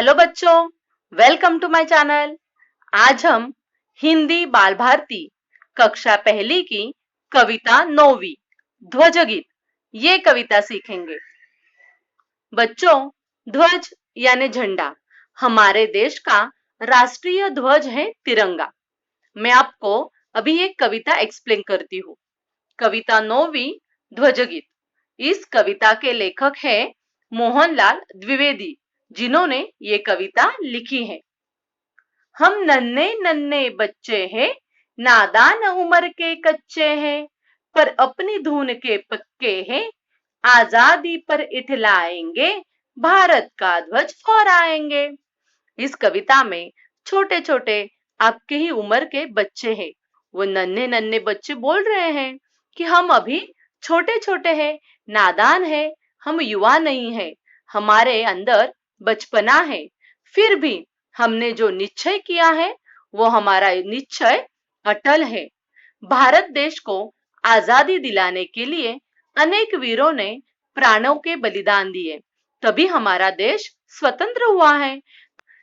Hello बच्चों, welcome to my channel. आज हम हिंदी बाल भारती कक्षा पहली की कविता 9वीं ध्वजगीत ये कविता सीखेंगे। बच्चों, ध्वज यानी झंडा हमारे देश का राष्ट्रीय ध्वज है तिरंगा। मैं आपको अभी एक कविता एक्सप्लेन करती हूँ। कविता 9वीं ध्वजगीत। इस कविता के लेखक है मोहनलाल द्विवेदी, जिन्होंने ये कविता लिखी है। हम नन्हे नन्हे बच्चे हैं, नादान उम्र के कच्चे हैं, पर अपनी धुन के पक्के हैं, आजादी पर इठलाएंगे, भारत का ध्वज फहराएंगे। इस कविता में छोटे छोटे आपके ही उम्र के बच्चे हैं। वो नन्हे नन्हे बच्चे बोल रहे हैं कि हम अभी छोटे छोटे हैं, नादान है, हम युवा नहीं है, हमारे अंदर बचपना है, फिर भी हमने जो निश्चय किया है वो हमारा निश्चय अटल है। भारत देश को आजादी दिलाने के लिए अनेक वीरों ने प्राणों के बलिदान दिए, तभी हमारा देश स्वतंत्र हुआ है।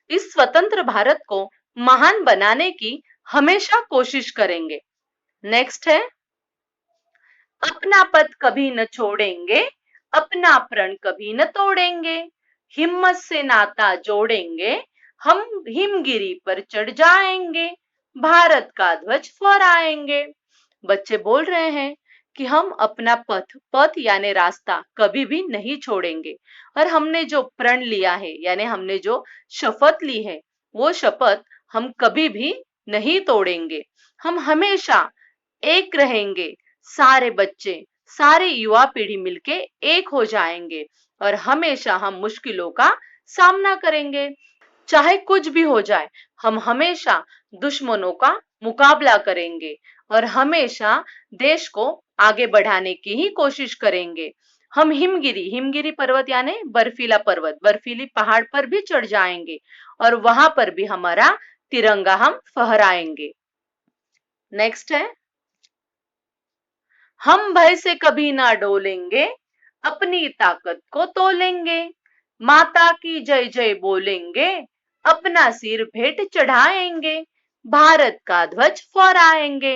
इस स्वतंत्र भारत को महान बनाने की हमेशा कोशिश करेंगे। नेक्स्ट है, अपना पद कभी न छोड़ेंगे, अपना प्रण कभी न तोड़ेंगे, हिम्मत से नाता जोड़ेंगे, हम हिमगिरी पर चढ़ जाएंगे, भारत का ध्वज फहराएंगे। बच्चे बोल रहे हैं कि हम अपना पथ यानी रास्ता कभी भी नहीं छोड़ेंगे, और हमने जो प्रण लिया है यानी हमने जो शपथ ली है वो शपथ हम कभी भी नहीं तोड़ेंगे। हम हमेशा एक रहेंगे, सारे बच्चे सारे युवा पीढ़ी मिलके एक हो जाएंगे और हमेशा हम मुश्किलों का सामना करेंगे। चाहे कुछ भी हो जाए, हम हमेशा दुश्मनों का मुकाबला करेंगे और हमेशा देश को आगे बढ़ाने की ही कोशिश करेंगे। हम हिमगिरी पर्वत यानी बर्फीला पर्वत, बर्फीली पहाड़ पर भी चढ़ जाएंगे और वहां पर भी हमारा तिरंगा हम फहराएंगे। नेक्स्ट है, हम भय से कभी ना डोलेंगे, अपनी ताकत को तोलेंगे, माता की जय जय बोलेंगे, अपना सिर भेंट चढ़ाएंगे, भारत का ध्वज फहराएंगे।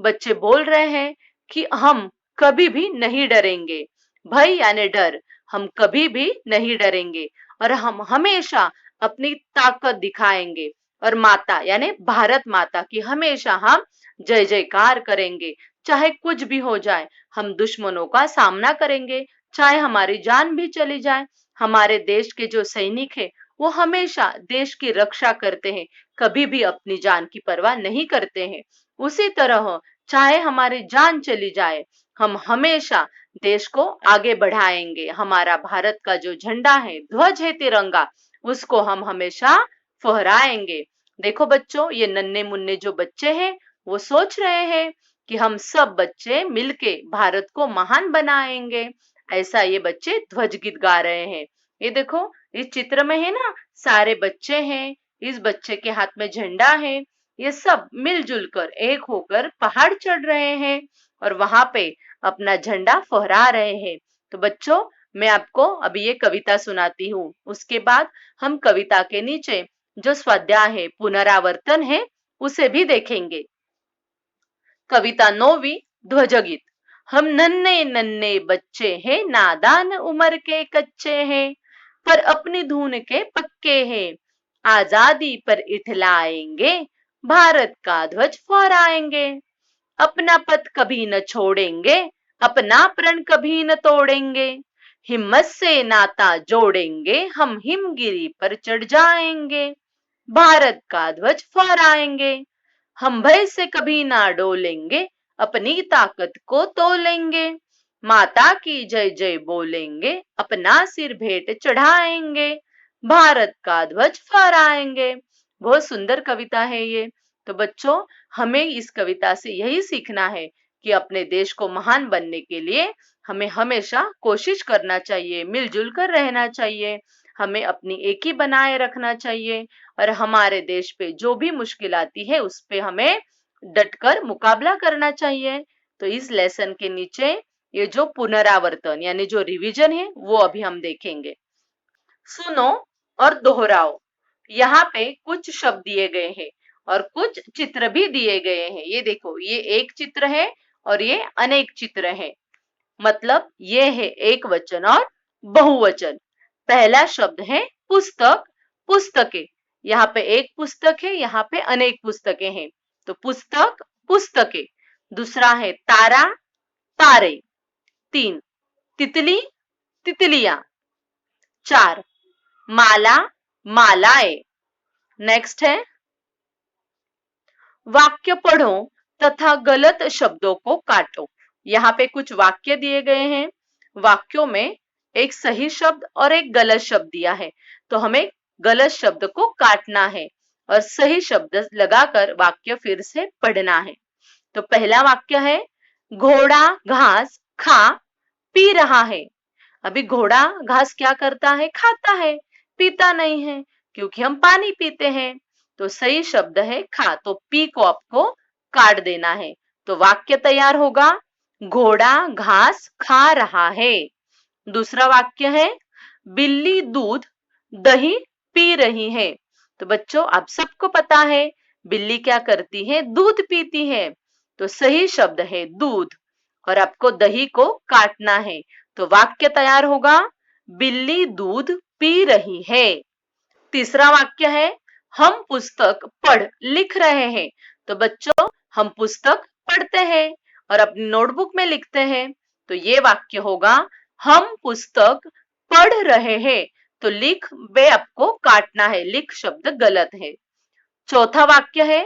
बच्चे बोल रहे हैं कि हम कभी भी नहीं डरेंगे। भय यानी डर, हम कभी भी नहीं डरेंगे और हम हमेशा अपनी ताकत दिखाएंगे और माता यानी भारत माता की हमेशा हम जय जयकार करेंगे। चाहे कुछ भी हो जाए, हम दुश्मनों का सामना करेंगे, चाहे हमारी जान भी चली जाए। हमारे देश के जो सैनिक है वो हमेशा देश की रक्षा करते हैं, कभी भी अपनी जान की परवाह नहीं करते हैं। उसी तरह चाहे हमारी जान चली जाए, हम हमेशा देश को आगे बढ़ाएंगे। हमारा भारत का जो झंडा है, ध्वज है तिरंगा, उसको हम हमेशा फहराएंगे। देखो बच्चों, ये नन्हे मुन्ने जो बच्चे हैं वो सोच रहे हैं कि हम सब बच्चे मिलके भारत को महान बनाएंगे। ऐसा ये बच्चे ध्वज गीत गा रहे हैं। ये देखो, इस चित्र में है ना, सारे बच्चे हैं, इस बच्चे के हाथ में झंडा है, ये सब मिलजुल कर एक होकर पहाड़ चढ़ रहे हैं और वहां पे अपना झंडा फहरा रहे हैं। तो बच्चों, मैं आपको अभी ये कविता सुनाती हूँ, उसके बाद हम कविता के नीचे जो स्वाध्याय है, पुनरावर्तन है, उसे भी देखेंगे। कविता 9वीं ध्वजगीत। हम नन्हे नन्हे बच्चे हैं, नादान उम्र के कच्चे हैं, पर अपनी धुन के पक्के हैं, आजादी पर इठलाएंगे, भारत का ध्वज फहराएंगे, अपना पथ कभी न छोड़ेंगे, अपना प्रण कभी न तोड़ेंगे, हिम्मत से नाता जोड़ेंगे, हम हिमगिरी पर चढ़ जाएंगे, भारत का ध्वज फहराएंगे, हम भय से कभी ना डोलेंगे, अपनी ताकत को तोलेंगे, माता की जय जय बोलेंगे, अपना सिर भेंट चढ़ाएंगे, भारत का ध्वज फहराएंगे। बहुत सुंदर कविता है ये। तो बच्चों, हमें इस कविता से यही सीखना है कि अपने देश को महान बनने के लिए हमें हमेशा कोशिश करना चाहिए, मिलजुल कर रहना चाहिए, हमें अपनी एक ही बनाए रखना चाहिए और हमारे देश पे जो भी मुश्किल आती है उस पे हमें डटकर मुकाबला करना चाहिए। तो इस लेसन के नीचे ये जो पुनरावर्तन यानी जो रिवीजन है वो अभी हम देखेंगे। सुनो, और दोहराओ। यहाँ पे कुछ शब्द दिए गए हैं और कुछ चित्र भी दिए गए हैं। ये देखो, ये एक चित्र है और ये अनेक चित्र है। मतलब ये है एक वचन और बहुवचन। पहला शब्द है पुस्तक, पुस्तकें। यहाँ पे एक पुस्तक है, यहाँ पे अनेक पुस्तकें हैं। तो पुस्तक, पुस्तकें। दूसरा है तारा, तारे। 3 तितली, तितलियां। 4 माला, मालाएं। नेक्स्ट है वाक्य पढ़ो तथा गलत शब्दों को काटो। यहाँ पे कुछ वाक्य दिए गए हैं। वाक्यों में एक सही शब्द और एक गलत शब्द दिया है, तो हमें गलत शब्द को काटना है और सही शब्द लगाकर वाक्य फिर से पढ़ना है। तो पहला वाक्य है घोड़ा घास खा पी रहा है। अभी घोड़ा घास क्या करता है? खाता है, पीता नहीं है, क्योंकि हम पानी पीते हैं। तो सही शब्द है खा, तो पी को आपको काट देना है। तो वाक्य तैयार होगा घोड़ा घास खा रहा है। दूसरा वाक्य है बिल्ली दूध दही पी रही है। तो बच्चों, आप सबको पता है बिल्ली क्या करती है? दूध पीती है। तो सही शब्द है दूध और आपको दही को काटना है। तो वाक्य तैयार होगा बिल्ली दूध पी रही है। तीसरा वाक्य है हम पुस्तक पढ़ लिख रहे हैं। तो बच्चों, हम पुस्तक पढ़ते हैं और अपनी नोटबुक में लिखते हैं। तो ये वाक्य होगा हम पुस्तक पढ़ रहे हैं। तो लिख बे आपको काटना है, लिख शब्द गलत है। चौथा वाक्य है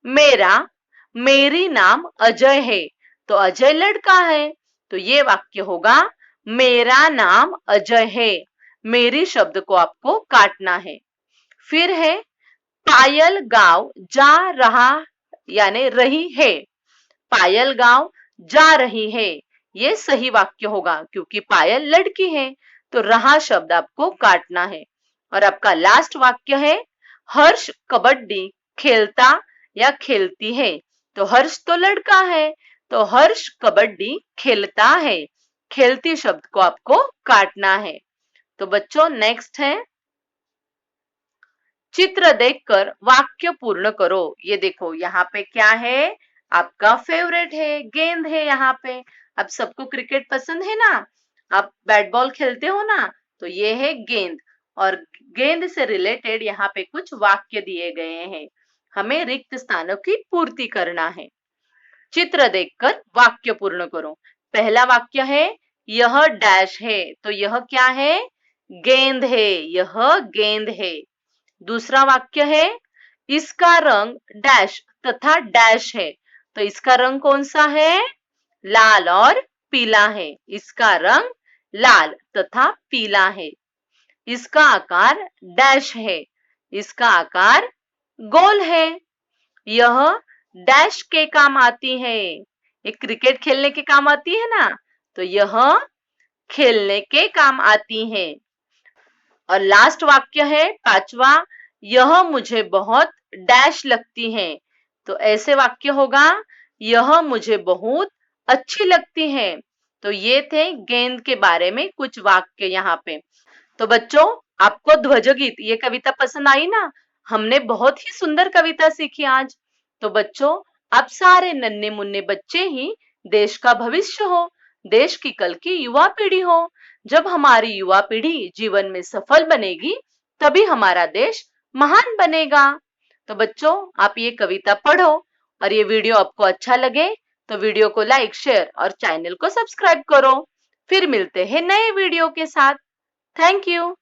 मेरा मेरी नाम अजय है। तो अजय लड़का है, तो ये वाक्य होगा मेरा नाम अजय है। मेरी शब्द को आपको काटना है। फिर है पायल गांव जा रहा यानी रही है। पायल गांव जा रही है, ये सही वाक्य होगा क्योंकि पायल लड़की है। तो रहा शब्द आपको काटना है। और आपका लास्ट वाक्य है हर्ष कबड्डी खेलता या खेलती है। तो हर्ष तो लड़का है, तो हर्ष कबड्डी खेलता है। खेलती शब्द को आपको काटना है। तो बच्चों, नेक्स्ट है चित्र देखकर वाक्य पूर्ण करो। ये देखो, यहाँ पे क्या है? आपका फेवरेट है, गेंद है। यहाँ पे अब सबको क्रिकेट पसंद है ना, आप बैट बॉल खेलते हो ना, तो ये है गेंद। और गेंद से रिलेटेड यहाँ पे कुछ वाक्य दिए गए हैं। हमें रिक्त स्थानों की पूर्ति करना है। चित्र देखकर वाक्य पूर्ण करो। पहला वाक्य है यह डैश है। तो यह क्या है? गेंद है, यह गेंद है। दूसरा वाक्य है इसका रंग डैश तथा डैश है। तो इसका रंग कौन सा है? लाल और पीला है। इसका रंग लाल तथा पीला है। इसका आकार डैश है। इसका आकार गोल है। यह डैश के काम आती है। ये क्रिकेट खेलने के काम आती है ना, तो यह खेलने के काम आती है। और लास्ट वाक्य है पांचवा यह मुझे बहुत डैश लगती है। तो ऐसे वाक्य होगा यह मुझे बहुत अच्छी लगती है। तो ये थे गेंद के बारे में कुछ वाक्य यहाँ पे। तो बच्चों, आपको ध्वजगीत ये कविता पसंद आई ना? हमने बहुत ही सुंदर कविता सीखी आज। तो बच्चों, आप सारे नन्हे मुन्ने बच्चे ही देश का भविष्य हो, देश की कल की युवा पीढ़ी हो। जब हमारी युवा पीढ़ी जीवन में सफल बनेगी, तभी हमारा देश महान बनेगा। तो बच्चों, आप ये कविता पढ़ो और ये वीडियो आपको अच्छा लगे तो वीडियो को लाइक, शेयर और चैनल को सब्सक्राइब करो। फिर मिलते हैं नए वीडियो के साथ। Thank you.